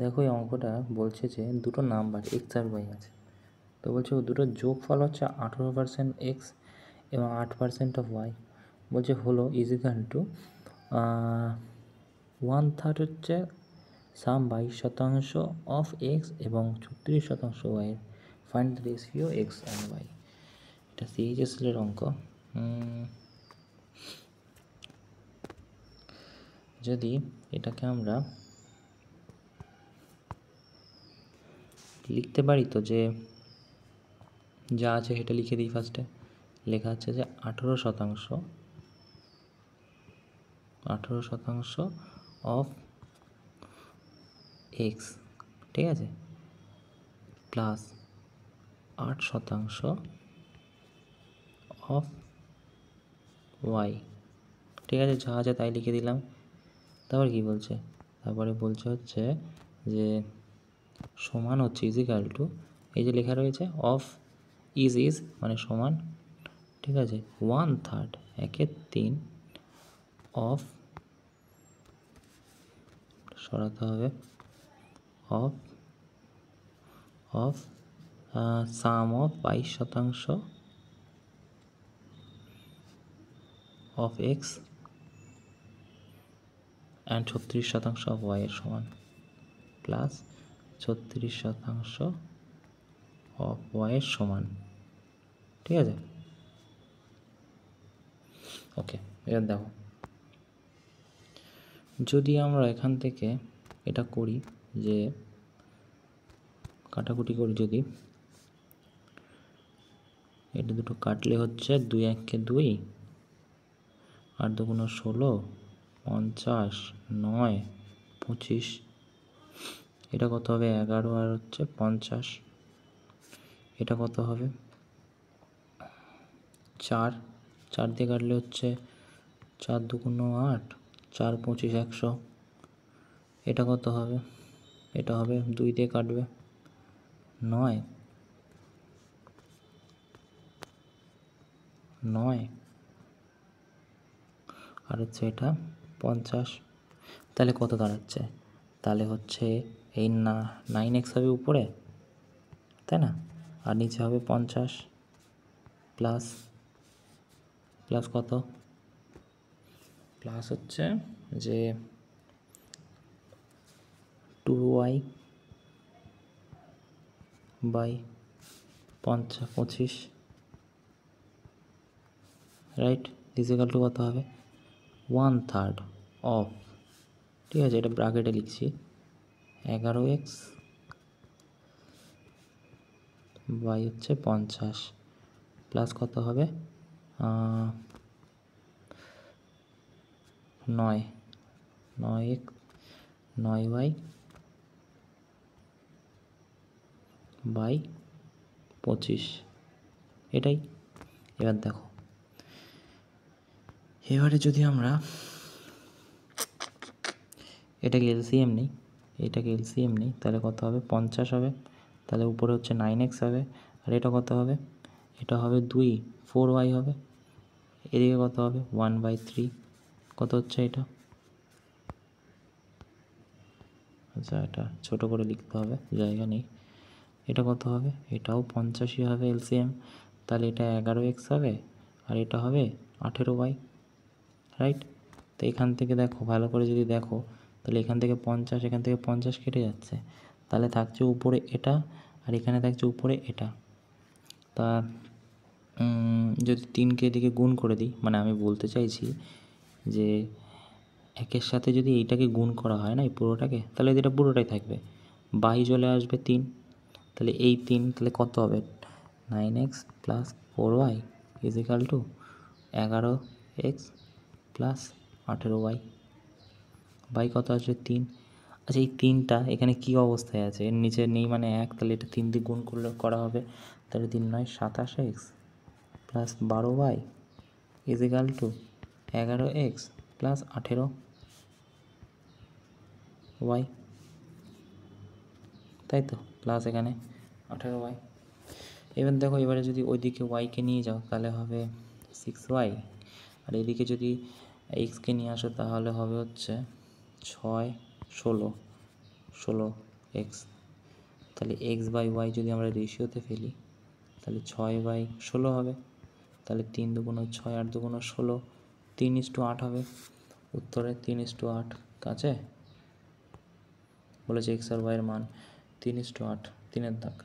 দেখো এই অঙ্কটা বলছে যে দুটো নাম্বার এক্স আর ওয়াই আছে, তো বলছে দুটোর যোগফল হচ্ছে 18% এক্স এবং 8% অফ ওয়াই। বলছে হলো ইজিক্যাল টু 1/3 হচ্ছে সাম 22% অফ এক্স এবং 36% ওয়াইয়ের। Find the ratio x and y. এটা সিএইচএসএল অঙ্ক। যদি এটাকে আমরা লিখতে পারি, তো যে যা আছে সেটা লিখে দিই। ফার্স্টে লেখা আছে যে 18% অফ এক্স, ঠিক আছে, প্লাস 8% অফ ওয়াই, ঠিক আছে, যা আছে তাই লিখে দিলাম। তারপর কি বলছে, তারপরে বলছে হচ্ছে যে সমান হচ্ছে ইজিক্যাল টু, এই যে লেখা রয়েছে অফ ইজ মানে সমান, ঠিক আছে, 1/3 1/3 অফ, সরাতে হবে, of sum of 22% of x and 36% of y এর সমান, প্লাস 36% অফ ওয়াই এর সমান, ঠিক আছে। ওকে, এবার দেখো যদি আমরা এখান থেকে এটা করি, যে কাটাকুটি করি, যদি এটা দুটো কাটলে হচ্ছে 2 1 2, 8 2 16, 50, 9, 25, এটা কত হবে 11 আর হচ্ছে 50, এটা কত হবে 4 4 দিয়ে কাটলে হচ্ছে 4 2 8, 4 25 100, এটা কত হবে, এটা হবে 2 দিয়ে কাটবে 9 আর হচ্ছে এটা 50, তাহলে কত দাঁড়াচ্ছে, তাহলে হচ্ছে এই 9x হবে উপরে, তাই না, আর নিচে হবে 50 প্লাস কত, প্লাস হচ্ছে যে 2y by 25, right, is equal two কত হবে 1/3 অফ, ঠিক আছে, এটা ব্র্যাকেটে লিখছি 11x বাই হচ্ছে 50 প্লাস কত হবে 9x 9y বাই 25, এটাই। এবার দেখো, এবারে যদি আমরা এটাকে এলসিএম নিই, তাহলে কত হবে 50 হবে, তাহলে উপরে হচ্ছে 9x হবে, আর এটা কত হবে, এটা হবে 2 4y হবে, এদিকে কত হবে 1/3, কত হচ্ছে এটা, আচ্ছা এটা ছোটো করে লিখতে হবে, জায়গা নেই, এটা কত হবে, এটাও 50ই হবে এলসিএম, তাহলে এটা 11x হবে আর এটা হবে 18y, রাইট। তো এখান থেকে দেখো ভালো করে যদি দেখো, তাহলে এখান থেকে 50 কেটে যাচ্ছে, তাহলে থাকছে উপরে এটা আর এখানে থাকছে উপরে এটা। তা যদি 3কে এদিকে গুণ করে দিই, মানে আমি বলতে চাইছি যে একের সাথে যদি এইটাকে গুণ করা হয় না, এই পুরোটাকে, তাহলে এটা পুরোটাই থাকবে, বাই চলে আসবে 3, তাহলে এই 3, তাহলে কত হবে 9x plus 4y is equal to 11x plus 18y by কত আসবে 3। আচ্ছা এই 3টা এখানে কী অবস্থায় আছে, এর নিচে নেই মানে 1, তাহলে এটা 3 দিয়ে গুণ করলে করা হবে, তাহলে 3 9 27x plus 12y is equal to 11x plus 18y, তাই তো, প্লাস এখানে 18y। এবার দেখো, এবারে যদি ওইদিকে ওয়াইকে নিয়ে যাও তাহলে হবে 6y, আর এদিকে যদি এক্সকে নিয়ে আসো তাহলে হবে হচ্ছে 6 16, 16x। তাহলে এক্স বাই ওয়াই যদি আমরা রেশিওতে ফেলি তাহলে 6/16 হবে। তাহলে 3 দুগুণ 6, 8 দুগুণ 16, 3:8 হবে। উত্তরে 3:8 আছে। বলেছে এক্স আর ওয়াইয়ের মান 3:8, 3 দাগ।